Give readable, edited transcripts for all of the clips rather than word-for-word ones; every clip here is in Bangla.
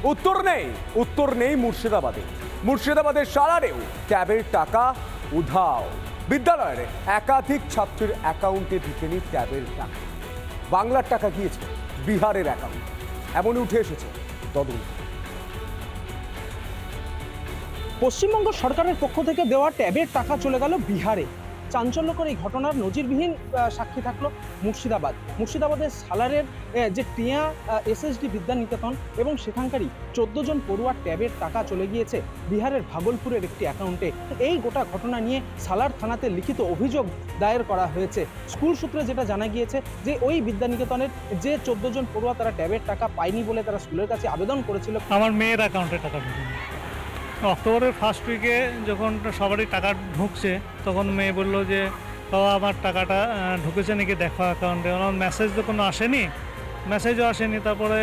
উত্তর নেই মুর্শিদাবাদের সালারেও ট্যাবের টাকা উধাও। বিদ্যালয়ের একাধিক ছাত্রের অ্যাকাউন্টে ঢুকেনি ট্যাবের টাকা, বাংলার টাকা গিয়েছে বিহারের অ্যাকাউন্ট, এমনই উঠে এসেছে তদন্ত। পশ্চিমবঙ্গ সরকারের পক্ষ থেকে দেওয়া ট্যাবের টাকা চলে গেল বিহারে। চাঞ্চল্যকর এই ঘটনার নজিরবিহীন সাক্ষী থাকলো মুর্শিদাবাদের সালারের যে টিয়া এসএসডি বিদ্যানিকেতন এবং সেখানকারই 14 জন পড়ুয়ার ট্যাবের টাকা চলে গিয়েছে বিহারের ভাগলপুরের একটি অ্যাকাউন্টে। এই গোটা ঘটনা নিয়ে সালার থানাতে লিখিত অভিযোগ দায়ের করা হয়েছে। স্কুল সূত্রে যেটা জানা গিয়েছে যে ওই বিদ্যানিকেতনের যে 14 জন পড়ুয়া তারা ট্যাবের টাকা পায়নি বলে তারা স্কুলের কাছে আবেদন করেছিল। আমার মেয়ের অ্যাকাউন্টে টাকা ঢুকেছে অক্টোবরের ফার্স্ট উইকে, যখন সবারই টাকা ঢুকছে তখন মেয়ে বললো যে বাবা আমার টাকাটা ঢুকেছে নাকি দেখো অ্যাকাউন্টে। আমার মেসেজ তো কোনো আসেনি, মেসেজও আসেনি। তারপরে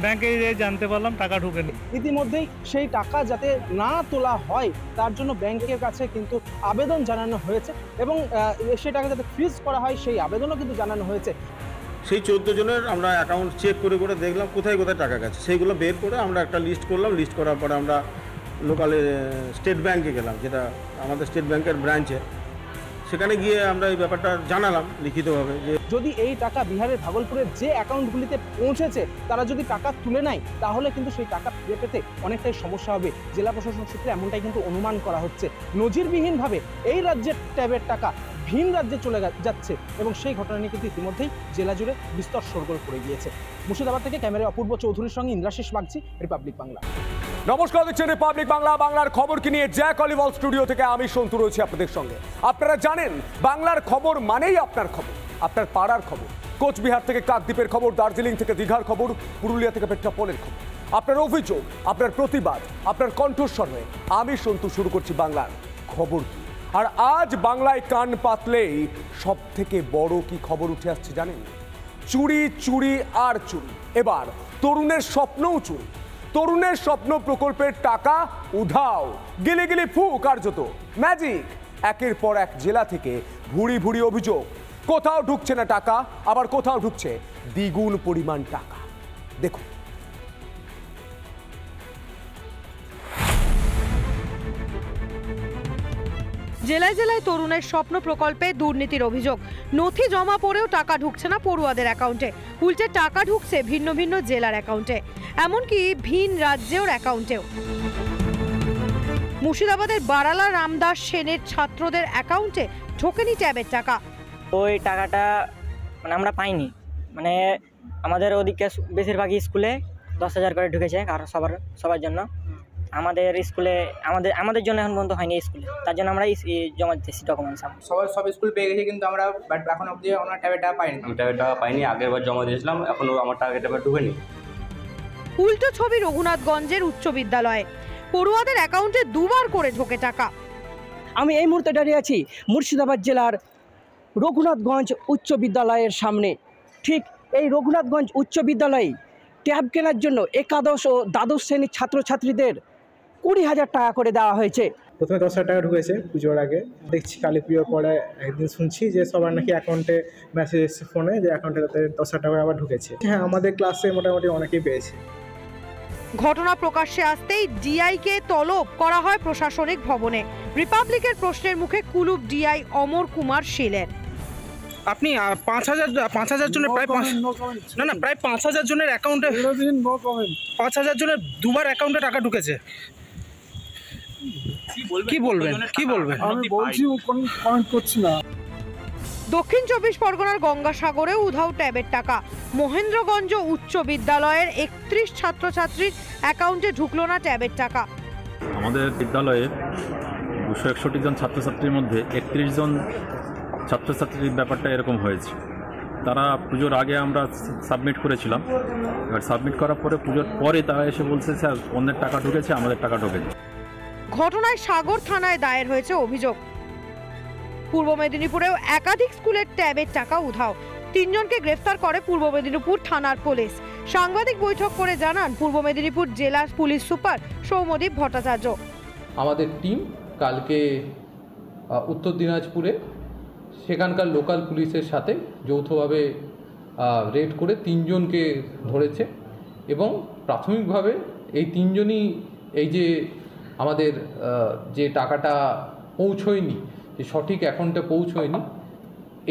ব্যাংকে জানতে পারলাম টাকা ঢুকেনি। ইতিমধ্যেই সেই টাকা যাতে না তোলা হয় তার জন্য ব্যাংকের কাছে কিন্তু আবেদন জানানো হয়েছে এবং সেই টাকা যাতে ফ্রিজ করা হয় সেই আবেদনও কিন্তু জানানো হয়েছে। সেই 14 জনের আমরা অ্যাকাউন্ট চেক করে দেখলাম কোথায় কোথায় টাকা গেছে, সেইগুলো বের করে আমরা একটা লিস্ট করলাম। লিস্ট করার পরে আমরা লোকালে স্টেট ব্যাংকে গেলাম, যেটা আমাদের স্টেট ব্যাংকের ব্রাঞ্চে। সেখানে গিয়ে আমরা এই ব্যাপারটা জানালাম লিখিতভাবে যে যদি এই টাকা বিহারের ভাগলপুরের যে অ্যাকাউন্টগুলিতে পৌঁছেছে তারা যদি টাকা তুলে নেয় তাহলে কিন্তু সেই টাকা ফিরে পেতে অনেকটাই সমস্যা হবে। জেলা প্রশাসন সূত্রে এমনটাই কিন্তু অনুমান করা হচ্ছে। নজিরবিহীনভাবে এই রাজ্যের ট্যাবের টাকা ভিন রাজ্যে চলে যাচ্ছে এবং সেই ঘটনা নিয়ে কিন্তু ইতিমধ্যেই জেলা জুড়ে বিস্তর শোরগোল পড়ে গিয়েছে। মুর্শিদাবাদ থেকে ক্যামেরায় অপূর্ব চৌধুরীর সঙ্গে ইন্দ্রাশিস বাগচি, রিপাবলিক বাংলা। নমস্কার, দেখছেন রিপাবলিক বাংলা। বাংলার খবরকে নিয়ে জ্যাক অলিভল স্টুডিও থেকে আমি সন্তু রয়েছি আপনাদের সঙ্গে। আপনারা জানেন বাংলার খবর মানেই আপনার খবর, আপনার পাড়ার খবর। কোচবিহার থেকে কাকদ্বীপের খবর, দার্জিলিং থেকে দীঘার খবর, পুরুলিয়া থেকে পেট্রাপোলের খবর। আপনার অভিযোগ, আপনার প্রতিবাদ, আপনার কণ্ঠস্বর হয়ে আমি সন্তু শুরু করছি বাংলার খবর কি। আর আজ বাংলায় কান পাতলেই সব থেকে বড় কি খবর উঠে আসছে জানেন? চুরি, চুরি আর চুরি। এবার তরুণের স্বপ্নও চুরি। তরুণের স্বপ্ন প্রকল্পের টাকা উধাও, গিলি গিলি ফু, কার্যত ম্যাজিক। একের পর এক জেলা থেকে ভুরি ভুরি অভিযোগ। কোথাও ঢুকছে না টাকা, আবার কোথাও ঢুকছে দ্বিগুণ পরিমাণ টাকা। দেখুন। জেলায় জেলায় তরুণের স্বপ্ন প্রকল্পে দুর্নীতির অভিযোগ। নথি জমা পড়েও টাকা ঢুকছে না পড়ুয়াদের অ্যাকাউন্টে, উল্টে টাকা ঢুকছে ভিন্ন ভিন্ন জেলার অ্যাকাউন্টে, এমনকি ভিন রাজ্যের অ্যাকাউন্টেও। মুর্শিদাবাদের বারালা রামদাস সেনের ছাত্রদের অ্যাকাউন্টে ঢোকেনি ট্যাবের টাকা। ওই টাকাটা আমরা পাইনি, আমাদের ওদিকে বেশিরভাগই স্কুলে 10,000 করে ঢুকেছে, আর সবার জন্য। আমাদের স্কুলে আমাদের জন্য এখন পর্যন্ত হয়নি স্কুলে, তার জন্য আমরা জমা দিতেছি ডকুমেন্টস। সব স্কুল পেয়ে গেছে কিন্তু আমরা এখন অবধি আমরা ট্যাবের টাকা পাইনি। ট্যাবের টাকা পাইনি, আগের বার জমা দিয়েছিলাম, এখনো আমার টাকা ঢুকেনি। উল্টো ছবি রঘুনাথগঞ্জের উচ্চ বিদ্যালয়ে পড়ুয়াদের অ্যাকাউন্টে দুবার করে ঢোকে টাকা। আমি এই মুহূর্তে দাঁড়িয়ে আছি মুর্শিদাবাদ জেলার রঘুনাথগঞ্জ উচ্চ বিদ্যালয়ের সামনে। ঠিক এই রঘুনাথগঞ্জ উচ্চ বিদ্যালয়ে ট্যাব কেনার জন্য একাদশ ও দ্বাদশ শ্রেণীর ছাত্রছাত্রীদের 20,000 টাকা করে দেওয়া হয়েছে। প্রথমে 10,000 টাকা ঢুকেছে পুজোর আগে। দেখছি কালী পুজোর পরে একদিন শুনছি যে সবার নাকি অ্যাকাউন্টে মেসেজ এসেছে ফোনে যে অ্যাকাউন্টে 10,000 টাকা আবার ঢুকেছে। হ্যাঁ, আমাদের ক্লাসে মোটামুটি অনেকেই পেয়েছে। ঘটনা প্রকাশ্যে আসতেই ডিআইকে তলব করা হয় প্রশাসনিক ভবনে। রিপাবলিকের প্রশ্নের মুখে কুলুপ ডিআই অমর কুমার শীলের। আপনি 5,000 জনের প্রায় 5,000 জনের অ্যাকাউন্টে 5,000 জনের দুবার অ্যাকাউন্টে টাকা ঢুকেছে। কি বলবেন? আমি বলছি কমেন্ট করছি না। দক্ষিণ 24 পরগনার গঙ্গাসাগরে উধাও ট্যাবের টাকা। মহেন্দ্রগঞ্জ উচ্চ বিদ্যালয়ের 31 ছাত্রছাত্রীর অ্যাকাউন্টে ঢুকলো না ট্যাবের টাকা। আমাদের বিদ্যালয়ে 261 জন ছাত্রছাত্রীর মধ্যে 31 জন ছাত্রছাত্রীর ব্যাপারটা এরকম হয়েছে। তারা পুজোর আগে আমরা সাবমিট করেছিলাম, এবার সাবমিট করার পরে পুজোর পরে তারা এসে বলছে স্যার অন্যের টাকা ঢুকেছে, আমাদের টাকা ঢোকেনি। ঘটনায় সাগর থানায় দায়ের হয়েছে অভিযোগ। পূর্ব মেদিনীপুরেও একাধিক স্কুলের ট্যাবের টাকা উধাও। 3 জনকে গ্রেফতার করে পূর্ব মেদিনীপুর থানার পুলিশ। সাংবাদিক বৈঠক করে জানান পূর্ব মেদিনীপুর জেলা পুলিশ সুপার সৌম্যদীপ ভট্টাচার্য। আমাদের টিম কালকে উত্তর দিনাজপুরে সেখানকার লোকাল পুলিশের সাথে যৌথভাবে রেড করে 3 জনকে ধরেছে এবং প্রাথমিকভাবে এই তিনজনই এই যে আমাদের যে টাকাটা পৌঁছয়নি, যে সঠিক অ্যাকাউন্টে পৌঁছয়নি,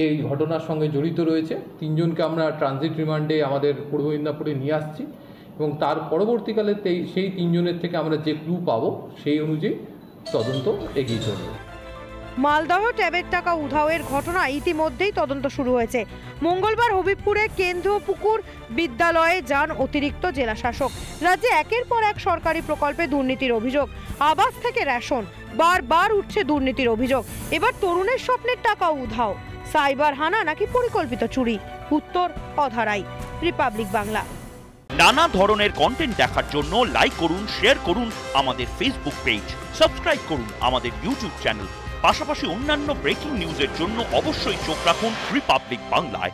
এই ঘটনার সঙ্গে জড়িত রয়েছে। তিনজনকে আমরা ট্রানজিট রিমান্ডে আমাদের পূর্ব মেদিনীপুরে নিয়ে আসছি এবং তার পরবর্তীকালে সেই তিনজনের থেকে আমরা যে ক্লু পাবো সেই অনুযায়ী তদন্ত এগিয়ে চলবে। মালদহ ট্যাবের টাকা উধাওয়ের ঘটনা ইতিমধ্যেই তদন্ত শুরু হয়েছে। মঙ্গলবার হবিবপুরে কেন্দ্রপুকুর বিদ্যালয়ে যান অতিরিক্ত জেলা শাসক। রাজ্যে একের পর এক সরকারি প্রকল্পে দুর্নীতির অভিযোগ, আবাস থেকে রেশন, বারবার উঠছে দুর্নীতির অভিযোগ। এবার তরুণের স্বপ্নের টাকা উধাও, সাইবার হানা নাকি পরিকল্পিত চুরি? উত্তর অধারাই। রিপাবলিক বাংলা। নানা ধরনের কন্টেন্ট দেখার জন্য লাইক করুন, শেয়ার করুন আমাদের ফেসবুক পেজ, সাবস্ক্রাইব করুন আমাদের ইউটিউব চ্যানেল। পাশাপাশি অন্যান্য ব্রেকিং নিউজের জন্য অবশ্যই চোখ রাখুন রিপাবলিক বাংলায়।